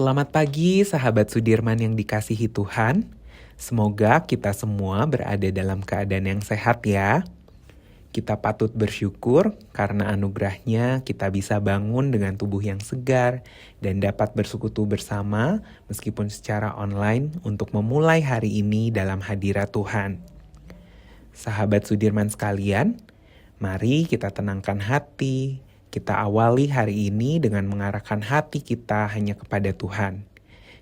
Selamat pagi sahabat Sudirman yang dikasihi Tuhan. Semoga kita semua berada dalam keadaan yang sehat ya. Kita patut bersyukur karena anugerahnya kita bisa bangun dengan tubuh yang segar dan dapat bersekutu bersama meskipun secara online untuk memulai hari ini dalam hadirat Tuhan. Sahabat Sudirman sekalian, mari kita tenangkan hati. Kita awali hari ini dengan mengarahkan hati kita hanya kepada Tuhan.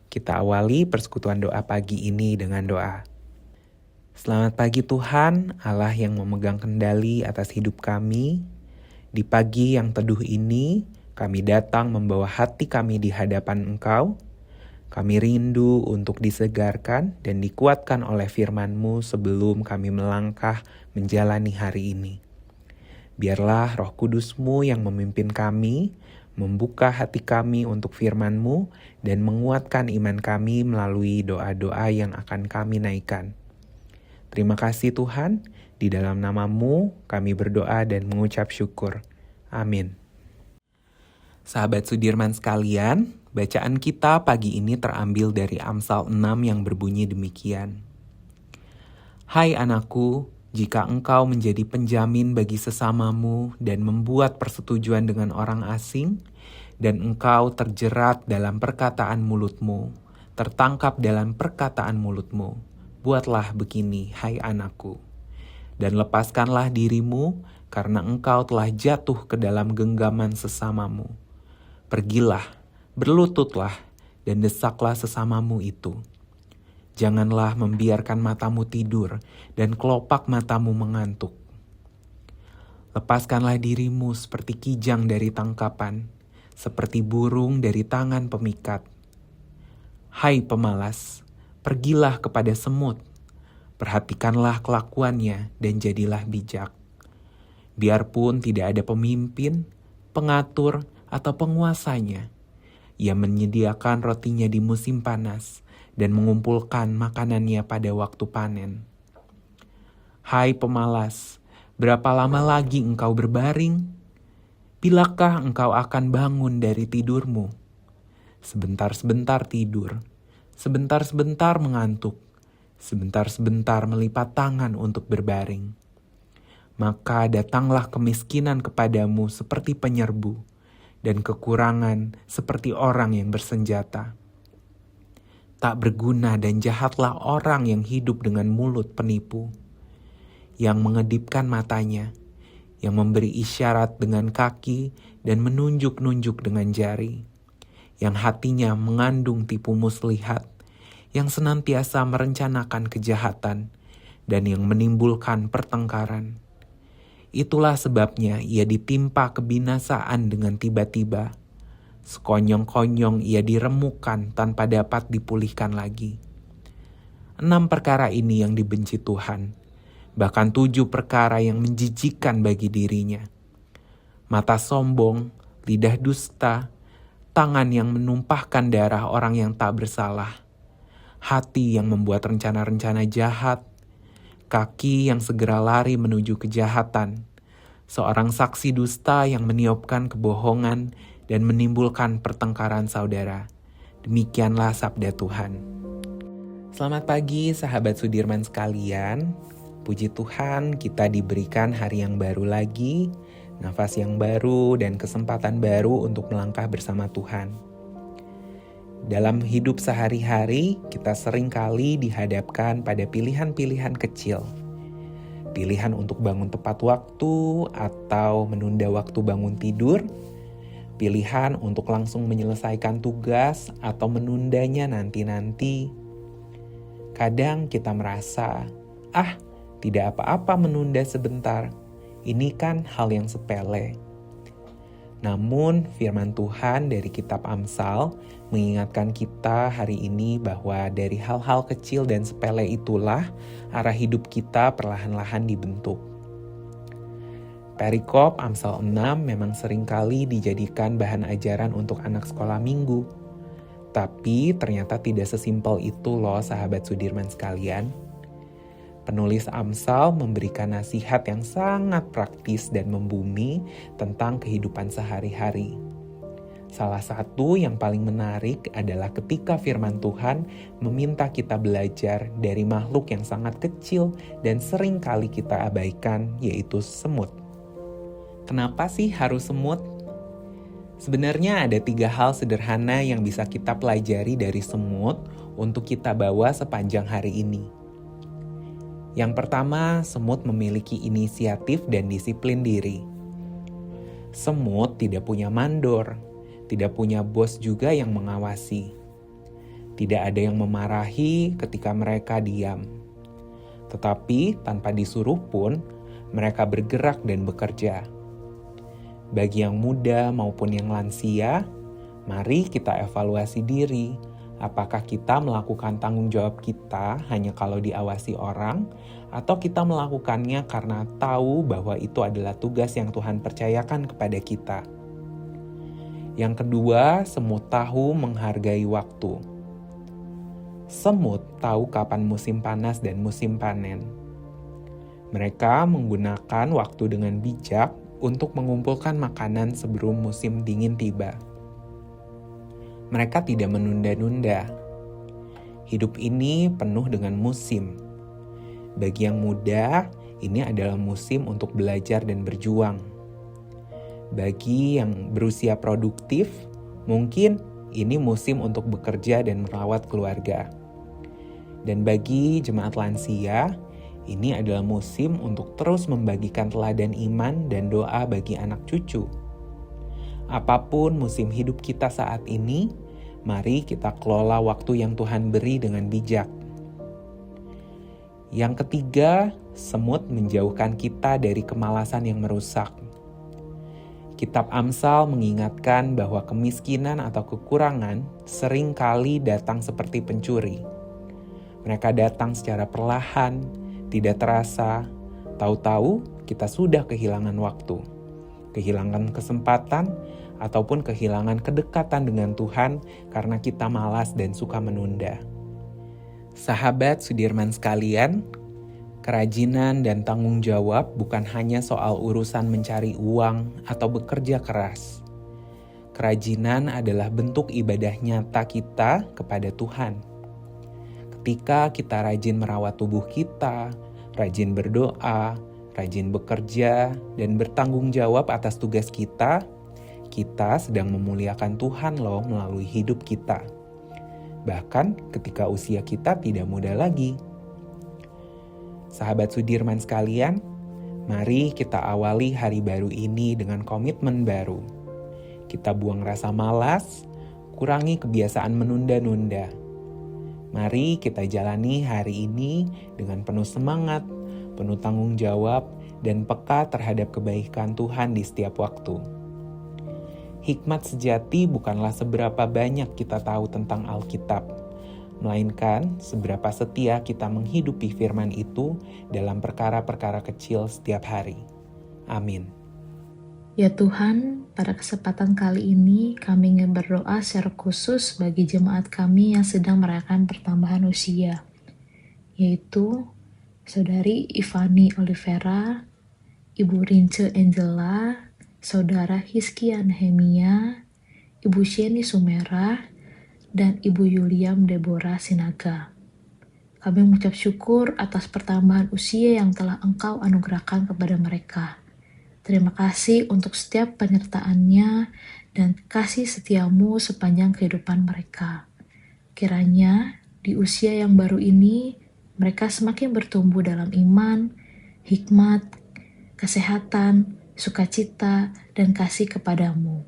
Kita awali persekutuan doa pagi ini dengan doa. Selamat pagi Tuhan, Allah yang memegang kendali atas hidup kami. Di pagi yang teduh ini, kami datang membawa hati kami di hadapan Engkau. Kami rindu untuk disegarkan dan dikuatkan oleh firman-Mu sebelum kami melangkah menjalani hari ini. Biarlah Roh Kudus-Mu yang memimpin kami, membuka hati kami untuk firman-Mu, dan menguatkan iman kami melalui doa-doa yang akan kami naikkan. Terima kasih Tuhan, di dalam nama-Mu kami berdoa dan mengucap syukur. Amin. Sahabat Sudirman sekalian, bacaan kita pagi ini terambil dari Amsal 6 yang berbunyi demikian. Hai anakku, jika engkau menjadi penjamin bagi sesamamu dan membuat persetujuan dengan orang asing, dan engkau terjerat dalam perkataan mulutmu, tertangkap dalam perkataan mulutmu, buatlah begini, hai anakku. Dan lepaskanlah dirimu, karena engkau telah jatuh ke dalam genggaman sesamamu. Pergilah, berlututlah, dan desaklah sesamamu itu. Janganlah membiarkan matamu tidur dan kelopak matamu mengantuk. Lepaskanlah dirimu seperti kijang dari tangkapan, seperti burung dari tangan pemikat. Hai pemalas, pergilah kepada semut, perhatikanlah kelakuannya dan jadilah bijak. Biarpun tidak ada pemimpin, pengatur, atau penguasanya, ia menyediakan rotinya di musim panas, dan mengumpulkan makanannya pada waktu panen. Hai pemalas, berapa lama lagi engkau berbaring? Bilakah engkau akan bangun dari tidurmu? sebentar-sebentar tidur, sebentar-sebentar mengantuk, sebentar-sebentar melipat tangan untuk berbaring. Maka datanglah kemiskinan kepadamu seperti penyerbu, dan kekurangan seperti orang yang bersenjata. Tak berguna dan jahatlah orang yang hidup dengan mulut penipu, yang mengedipkan matanya, yang memberi isyarat dengan kaki dan menunjuk-nunjuk dengan jari, yang hatinya mengandung tipu muslihat, yang senantiasa merencanakan kejahatan, dan yang menimbulkan pertengkaran. Itulah sebabnya ia ditimpa kebinasaan dengan tiba-tiba. Sekonyong-konyong ia diremukkan tanpa dapat dipulihkan lagi. 6 perkara ini yang dibenci Tuhan, bahkan 7 perkara yang menjijikkan bagi dirinya. Mata sombong, lidah dusta, tangan yang menumpahkan darah orang yang tak bersalah, hati yang membuat rencana-rencana jahat, kaki yang segera lari menuju kejahatan, seorang saksi dusta yang meniupkan kebohongan dan menimbulkan pertengkaran saudara. Demikianlah sabda Tuhan. Selamat pagi sahabat Sudirman sekalian. Puji Tuhan kita diberikan hari yang baru lagi, nafas yang baru dan kesempatan baru untuk melangkah bersama Tuhan. Dalam hidup sehari-hari kita seringkali dihadapkan pada pilihan-pilihan kecil. Pilihan untuk bangun tepat waktu atau menunda waktu bangun tidur. Pilihan untuk langsung menyelesaikan tugas atau menundanya nanti-nanti. Kadang kita merasa, tidak apa-apa menunda sebentar. Ini kan hal yang sepele. Namun firman Tuhan dari kitab Amsal mengingatkan kita hari ini bahwa dari hal-hal kecil dan sepele itulah arah hidup kita perlahan-lahan dibentuk. Perikop Amsal 6 memang seringkali dijadikan bahan ajaran untuk anak sekolah minggu. Tapi ternyata tidak sesimpel itu loh sahabat Sudirman sekalian. Penulis Amsal memberikan nasihat yang sangat praktis dan membumi tentang kehidupan sehari-hari. Salah satu yang paling menarik adalah ketika firman Tuhan meminta kita belajar dari makhluk yang sangat kecil dan sering kali kita abaikan, yaitu semut. Kenapa sih harus semut? Sebenarnya ada 3 hal sederhana yang bisa kita pelajari dari semut untuk kita bawa sepanjang hari ini. Yang pertama, semut memiliki inisiatif dan disiplin diri. Semut tidak punya mandor, tidak punya bos juga yang mengawasi. Tidak ada yang memarahi ketika mereka diam. Tetapi tanpa disuruh pun, mereka bergerak dan bekerja. Bagi yang muda maupun yang lansia, mari kita evaluasi diri. Apakah kita melakukan tanggung jawab kita hanya kalau diawasi orang, atau kita melakukannya karena tahu bahwa itu adalah tugas yang Tuhan percayakan kepada kita? Yang kedua, semut tahu menghargai waktu. Semut tahu kapan musim panas dan musim panen. Mereka menggunakan waktu dengan bijak untuk mengumpulkan makanan sebelum musim dingin tiba. Mereka tidak menunda-nunda. Hidup ini penuh dengan musim. Bagi yang muda, ini adalah musim untuk belajar dan berjuang. Bagi yang berusia produktif, mungkin ini musim untuk bekerja dan merawat keluarga. Dan bagi jemaat lansia, ini adalah musim untuk terus membagikan teladan iman dan doa bagi anak cucu. Apapun musim hidup kita saat ini, mari kita kelola waktu yang Tuhan beri dengan bijak. Yang ketiga, semut menjauhkan kita dari kemalasan yang merusak. Kitab Amsal mengingatkan bahwa kemiskinan atau kekurangan sering kali datang seperti pencuri. Mereka datang secara perlahan, tidak terasa, tahu-tahu kita sudah kehilangan waktu, kehilangan kesempatan, ataupun kehilangan kedekatan dengan Tuhan karena kita malas dan suka menunda. Sahabat Sudirman sekalian, kerajinan dan tanggung jawab bukan hanya soal urusan mencari uang atau bekerja keras. Kerajinan adalah bentuk ibadah nyata kita kepada Tuhan. Ketika kita rajin merawat tubuh kita, rajin berdoa, rajin bekerja, dan bertanggung jawab atas tugas kita sedang memuliakan Tuhan loh melalui hidup kita. Bahkan ketika usia kita tidak muda lagi. Sahabat Sudirman sekalian, mari kita awali hari baru ini dengan komitmen baru. Kita buang rasa malas, kurangi kebiasaan menunda-nunda. Mari kita jalani hari ini dengan penuh semangat, penuh tanggung jawab, dan peka terhadap kebaikan Tuhan di setiap waktu. Hikmat sejati bukanlah seberapa banyak kita tahu tentang Alkitab, melainkan seberapa setia kita menghidupi firman itu dalam perkara-perkara kecil setiap hari. Amin. Ya Tuhan, pada kesempatan kali ini kami ingin berdoa secara khusus bagi jemaat kami yang sedang merayakan pertambahan usia, yaitu Saudari Ivani Olivera, Ibu Rince Angela, Saudara Hizkia Nehemia, Ibu Sheni Sumera, dan Ibu Yuliam Deborah Sinaga. Kami mengucap syukur atas pertambahan usia yang telah Engkau anugerahkan kepada mereka. Terima kasih untuk setiap penyertaannya dan kasih setiamu sepanjang kehidupan mereka. Kiranya di usia yang baru ini, mereka semakin bertumbuh dalam iman, hikmat, kesehatan, sukacita, dan kasih kepadamu.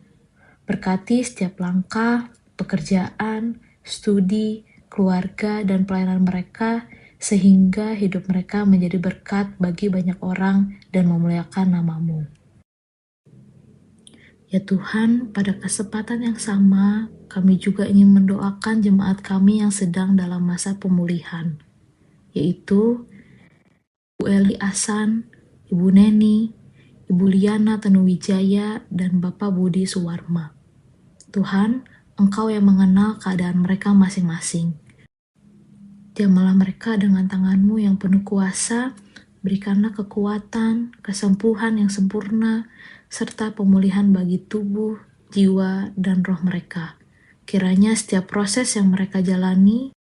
Berkati setiap langkah, pekerjaan, studi, keluarga, dan pelayanan mereka, sehingga hidup mereka menjadi berkat bagi banyak orang dan memuliakan nama-Mu. Ya Tuhan, pada kesempatan yang sama, kami juga ingin mendoakan jemaat kami yang sedang dalam masa pemulihan, yaitu Ibu Eli Asan, Ibu Neni, Ibu Liana Tanuwijaya, dan Bapak Budi Suwarma. Tuhan, Engkau yang mengenal keadaan mereka masing-masing. Jamalah mereka dengan tangan-Mu yang penuh kuasa, berikanlah kekuatan, kesembuhan yang sempurna, serta pemulihan bagi tubuh, jiwa, dan roh mereka. Kiranya setiap proses yang mereka jalani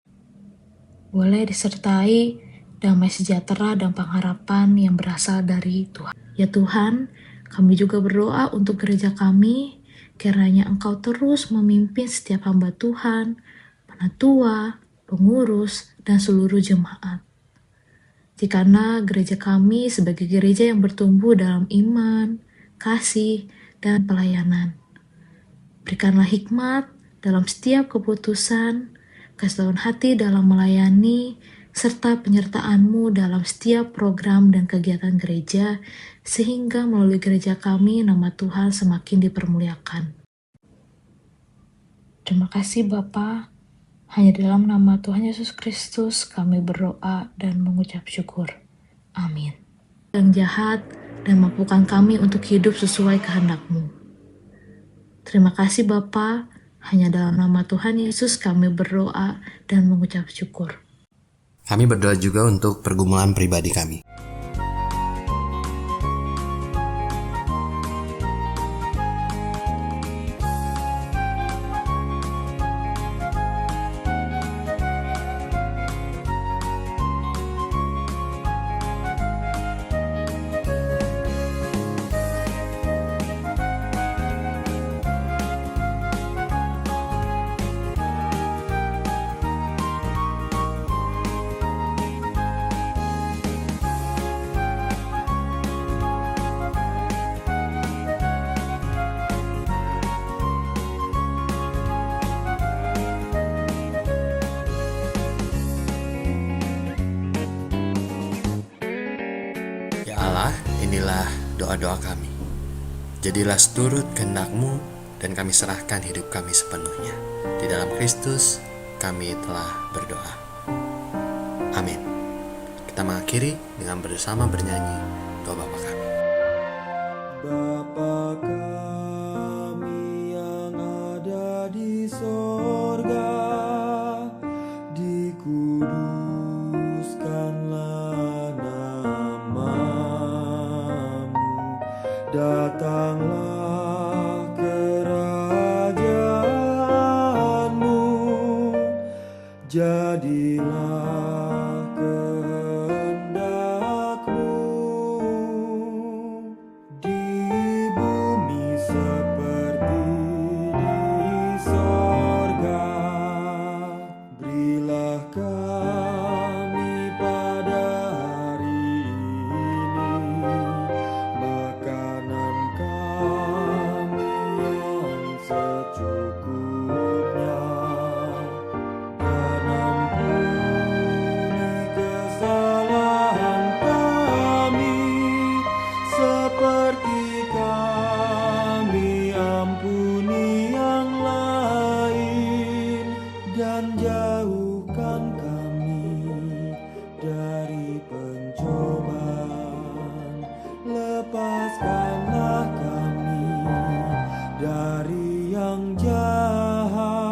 boleh disertai damai sejahtera dan pengharapan yang berasal dari Tuhan. Ya Tuhan, kami juga berdoa untuk gereja kami, kiranya Engkau terus memimpin setiap hamba Tuhan, penatua, pengurus, dan seluruh jemaat. Jikalau gereja kami sebagai gereja yang bertumbuh dalam iman, kasih, dan pelayanan. Berikanlah hikmat dalam setiap keputusan, keseluruhan hati dalam melayani, serta penyertaan-Mu dalam setiap program dan kegiatan gereja, sehingga melalui gereja kami nama Tuhan semakin dipermuliakan. Terima kasih Bapa. Hanya dalam nama Tuhan Yesus Kristus kami berdoa dan mengucap syukur. Amin. Yang jahat dan mampukan kami untuk hidup sesuai kehendak-Mu. Terima kasih Bapa. Hanya dalam nama Tuhan Yesus kami berdoa dan mengucap syukur. Kami berdoa juga untuk pergumulan pribadi kami. Ya Allah, inilah doa-doa kami. Jadilah seturut kehendak-Mu dan kami serahkan hidup kami sepenuhnya. Di dalam Kristus kami telah berdoa. Amin. Kita mengakhiri dengan bersama bernyanyi doa Bapa kami. Bapa kami yang ada di sorga, dikuduskanlah namamu, datanglah kerajaan jadilah kehendak-Mu di bumi seperti di sorga. Berilah kami pada hari ini makanan kami yang secukupnya, dan ampuni kesalahan kami seperti kami ampuni yang lain, dan jauhkan kami dari pencobaan, lepaskanlah kami dari yang jahat.